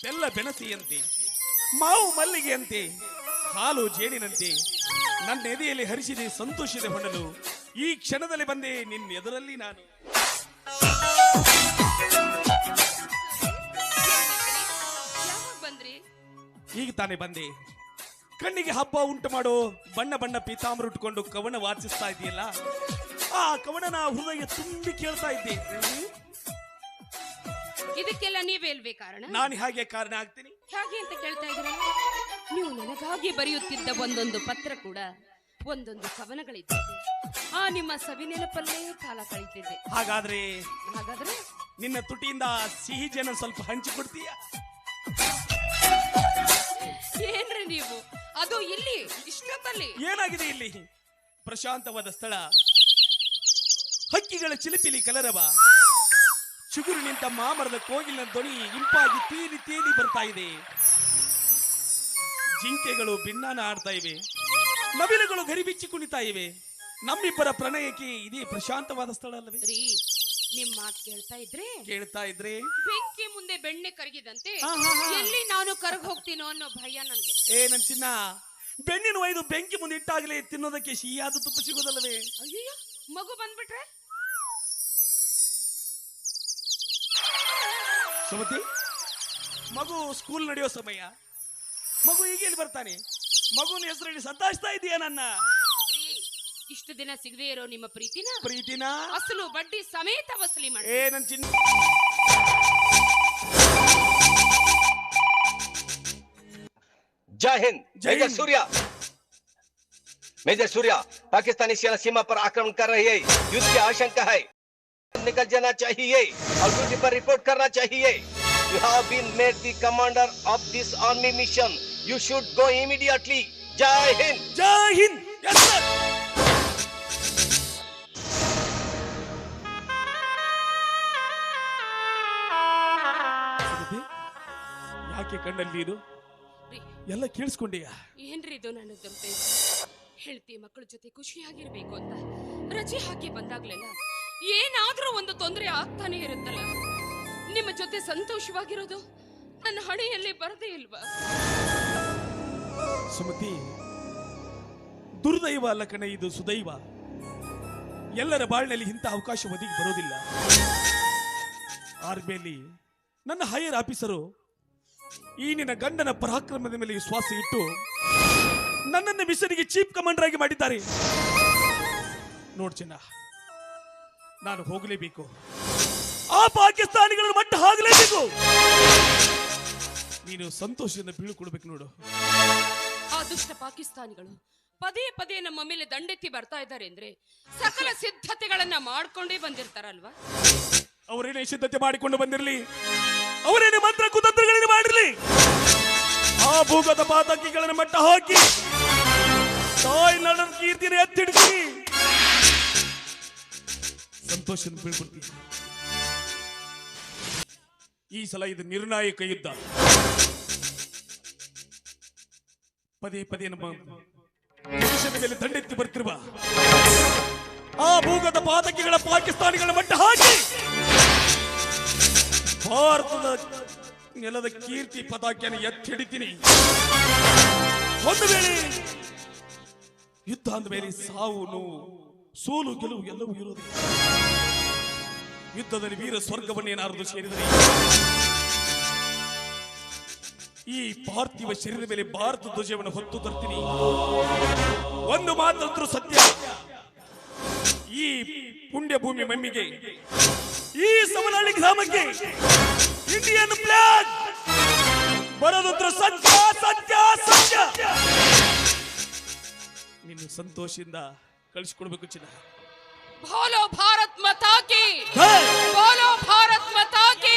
ಬೆಲ್ಲ ಬೆನಸಿಯಂತೆ, ಮಾವು ಮಲ್ಲಿಗೆಯಂತೆ, ಹಾಲು ಜೇನಿನಂತೆ ನನ್ನ ಎದೆಯಲ್ಲಿ ಹರಿಸಿದೆ ಸಂತೋಷದ ಹೊನಲು. ಈ ಕ್ಷಣದಲ್ಲಿ ಬಂದೆ ನಿನ್ನ ಎದುರಲ್ಲಿ ನಾನು. ಈಗ ತಾನೇ ಬಂದೆ. ಕಣ್ಣಿಗೆ ಹಬ್ಬ ಉಂಟು ಮಾಡೋ ಬಣ್ಣ ಬಣ್ಣ ಪೀತಾಂಬರ ಉಟ್ಕೊಂಡು ಕವನ ವಾಚಿಸ್ತಾ ಇದೆಯಲ್ಲ, ಆ ಕವನನ ಹೃದಯ ತುಂಬಿ ಕೇಳ್ತಾ ಇದ್ದೆ. ಇದಕ್ಕೆಲ್ಲ ನೀವೇಲ್ವೇ ಕಾರಣ? ನಾನು ಹಾಗೆ ಕಾರಣ ಆಗ್ತೀನಿ. ಹಾಗೆ ಅಂತ ಕೇಳ್ತಾ ಇದ್ದೀರಾ? ನೀವು ನನಗಾಗಿ ಬರೆಯುತ್ತಿದ್ದ ಒಂದೊಂದು ಪತ್ರ ಕೂಡ ಒಂದೊಂದು ಕವನಗಳಿದ್ದಿದೆ. ಆ ನಿಮ್ಮ ಸವಿನೆನಪಲ್ಲೇ ಕಾಲ ಕಳೀತಿದ್ದೆ. ಹಾಗಾದ್ರೆ ಹಾಗಾದ್ರೆ ನಿನ್ನ ತುಟಿಯಿಂದ ಸಿಹಿ ಜನ ಸ್ವಲ್ಪ ಹಂಚಿಕೊಡ್ತೀಯ? ಏನ್ರಿ ನೀವು? ಅದು ಇಲ್ಲಿ ಇಷ್ಟೊತ್ತಲ್ಲಿ ಏನಾಗಿದೆ ಇಲ್ಲಿ? ಪ್ರಶಾಂತವಾದ ಸ್ಥಳ, ಹಕ್ಕಿಗಳ ಚಿಲಿಪಿಲಿ ಕಲರವ, ಚಿಗುರು ನಿಂತ ಮಾಮರದ ಕೋಗಿಲಿನ ಧ್ವನಿ ಇಂಪಾಗಿ ತೇಲಿ ತೇಲಿ ಬರ್ತಾ ಇದೆ. ಜಿಂಕೆಗಳು ಭಿನ್ನಾನ ಆಡ್ತಾ ಇವೆ, ನವಿಲುಗಳು ಗರಿಬಿಚ್ಚಿ ಕುಣಿತಾ ಇವೆ. ನಮ್ಮಿಬ್ಬರ ಪ್ರಣಯಕ್ಕೆ ಇದೇ ಪ್ರಶಾಂತವಾದ ಸ್ಥಳ ಅಲ್ಲವೇ? ರೀ, ನಿಮ್ ಮಾತು ಕೇಳ್ತಾ ಇದ್ರೆ ಬೆಂಕಿ ಮುಂದೆ ಬೆಣ್ಣೆ ಕರಗಿದಂತೆ ಎಲ್ಲಿ ನಾನು ಕರಗ್ ಹೋಗ್ತೀನೋ ಅನ್ನೋ ಭಯ ನನಗೆ. ನನ್ ಚಿನ್ನ, ಬೆಣ್ಣಿನ ಒಯ್ದು ಬೆಂಕಿ ಮುಂದೆ ಇಟ್ಟಾಗಲೇ ತಿನ್ನೋದಕ್ಕೆ ಸಿಹಿಯಾದ ತುಪ್ಪ ಸಿಗೋದಲ್ಲವೇ? ಅಯ್ಯೋ, ಮಗು ಬಂದ್ಬಿಟ್ರೆ? ಸುಮತಿ, ಮಗು ಸ್ಕೂಲ್ ನಡೆಯೋ ಸಮಯ. ಮಗು ಈಗೇಲಿ ಬರ್ತಾನೆ? ಮಗುನ ಹೆಸರಲ್ಲಿ ಸದ್ದಾಯಿಸ್ತಾ ಇದೀಯ ನನ್ನ? ಇಷ್ಟು ದಿನ ಸಿಗದೆ ಇರೋ ನಿಮ್ಮ ಪ್ರೀತಿನ ಅಸಲು ಬಡ್ಡಿ ಸಮೇತ ವಸೂಲಿ ಮಾಡಿ. ನನ್ ಚಿನ್ನ, जय हिंद। मेजर सूर्या पाकिस्तानी सेना सीमा पर आक्रमण कर रही है। युद्ध की आशंका है, निकल जाना चाहिए और ड्यूटी पर रिपोर्ट करना चाहिए। You have been made the commander of this army mission. You should go immediately. जय हिंद। जय हिंद। Yes sir। ಯಾಕೆ ಕಣ್ಣಲ್ಲಿ ನೀರು? ಎಲ್ಲ ಕೇಳಿಸ್ಕೊಂಡೀಯ? ಏನ್ರಿ ಇದು? ನನ್ನ ದುರ್ತೆ ಹೇಳ್ತಿ ಮಕ್ಕಳ ಜೊತೆ ಖುಷಿಯಾಗಿರ್ಬೇಕು ಅಂತ ರಜೆ ಹಾಕಿ ಬಂದಾಗ್ಲೆಲ್ಲ ಏನಾದ್ರೂ ಒಂದು ತೊಂದರೆ ಆಗ್ತಾನೆ ಇರುತ್ತಲ್ಲ. ನಿಮ್ಮ ಜೊತೆ ಸಂತೋಷವಾಗಿರೋದು ನನ್ನ ಹಣೆಯಲ್ಲಿ ಬರದೇ ಇಲ್ವಾ? ಸುಮತಿ, ದುರ್ದೈವ ಅಲ್ಲ ಕಣೆ, ಇದು ಸುದೈವ. ಎಲ್ಲರ ಬಾಳಿನಲ್ಲಿ ಇಂಥ ಅವಕಾಶ ಒದಗಿ ಬರೋದಿಲ್ಲ. ಆರ್ಮಿಯಲ್ಲಿ ನನ್ನ ಹೈಯರ್ ಆಫೀಸರು ಈ ನಿನ್ನ ಗಂಡನ ಪರಾಕ್ರಮದ ಮೇಲೆ ವಿಶ್ವಾಸ ಇಟ್ಟು ನನ್ನನ್ನು ಮಿಷನ್ಗೆ ಚೀಫ್ ಕಮಾಂಡರ್ ಆಗಿ ಮಾಡಿದ್ದಾರೆ. ನೋಡ್ ಚಿನ್ನ, ನಾನು ಹೋಗಲೇಬೇಕು. ಆ ಪಾಕಿಸ್ತಾನಿಗಳ ಮಟ್ಟ ಆಗಲೇಬೇಕು. ನೀನು ಸಂತೋಷದಿಂದ ಬೀಳ್ಕೊಡ್ಬೇಕು ನೋಡು. ಆ ದುಷ್ಟ ಪಾಕಿಸ್ತಾನಿಗಳು ಪದೇ ಪದೇ ನಮ್ಮ ಮೇಲೆ ದಂಡೆತ್ತಿ ಬರ್ತಾ ಇದ್ದಾರೆ ಅಂದ್ರೆ ಸಕಲ ಸಿದ್ಧತೆಗಳನ್ನ ಮಾಡ್ಕೊಂಡೇ ಬಂದಿರ್ತಾರಲ್ವಾ? ಅವರೇನೇ ಸಿದ್ಧತೆ ಮಾಡಿಕೊಂಡು ಬಂದಿರಲಿ, ಅವರೇನೇ ಮಂತ್ರ ಕುತಂತ್ರಗಳನ್ನು ಮಾಡಿರಲಿ, ಆ ಭೂಗತ ಪಾತಕಿಗಳನ್ನು ಮಟ್ಟ ಹಾಕಿ ತಾಯಿ ನನ್ನ ಕೀರ್ತಿನ ಎತ್ತಿಡಿಸಿ ಸಂತೋಷದಿಂದ ಬೀಳ್ಕೊಡ್ತೀನಿ. ಈ ಸಲ ಇದು ನಿರ್ಣಾಯಕ ಯುದ್ಧ. ಪದೇ ಪದೇ ನಮ್ಮ ದೇಶದ ಮೇಲೆ ದಂಡೆತ್ತಿ ಬರ್ತಿರುವ ಆ ಭೂಗತ ಪಾತಕಿಗಳ ಪಾಕಿಸ್ತಾನಿಗಳ ಮಟ್ಟ ಹಾಕಿ ಭಾರತದ ನೆಲದ ಕೀರ್ತಿ ಪತಾಕೆಯನ್ನು ಎತ್ತಿಡಿತೀನಿ. ಒಂದು ವೇಳೆ ಯುದ್ಧ ಅಂದ ಮೇಲೆ ಸಾವು ನೋವು ಸೋಲು ಗೆಲುವು ಎಲ್ಲವೂ ಇರುವುದು. ಯುದ್ಧದಲ್ಲಿ ವೀರ ಸ್ವರ್ಗವನ್ನೇನಾರದು ಸೇರಿದರೆ ಈ ಪಾರ್ಥಿವ ಶರೀರದ ಮೇಲೆ ಭಾರತ ಧ್ವಜವನ್ನು ಹೊತ್ತು ತರ್ತೀನಿ. ಒಂದು ಮಾತ್ರ ಸತ್ಯ, ಈ ಪುಣ್ಯ ಭೂಮಿ ಮಮ್ಮಿಗೆ, ಈ ಸಮನಹಳ್ಳಿ ಗ್ರಾಮಕ್ಕೆ ಇಂಡಿಯನ್ ಫ್ಲಾಗ್ ಬರೋದಂತ್ರ ಸತ್ಯ ಸತ್ಯ ಸತ್ಯ. ನೀನು ಸಂತೋಷದಿಂದ ಕಳಿಸಿಕೊಡ್ಬೇಕು ಚಿನ್ನ. ಬೋಲೋ ಭಾರತ್ ಮಾತಾ ಕಿ, ಬೋಲೋ ಭಾರತ್ ಮಾತಾ ಕಿ.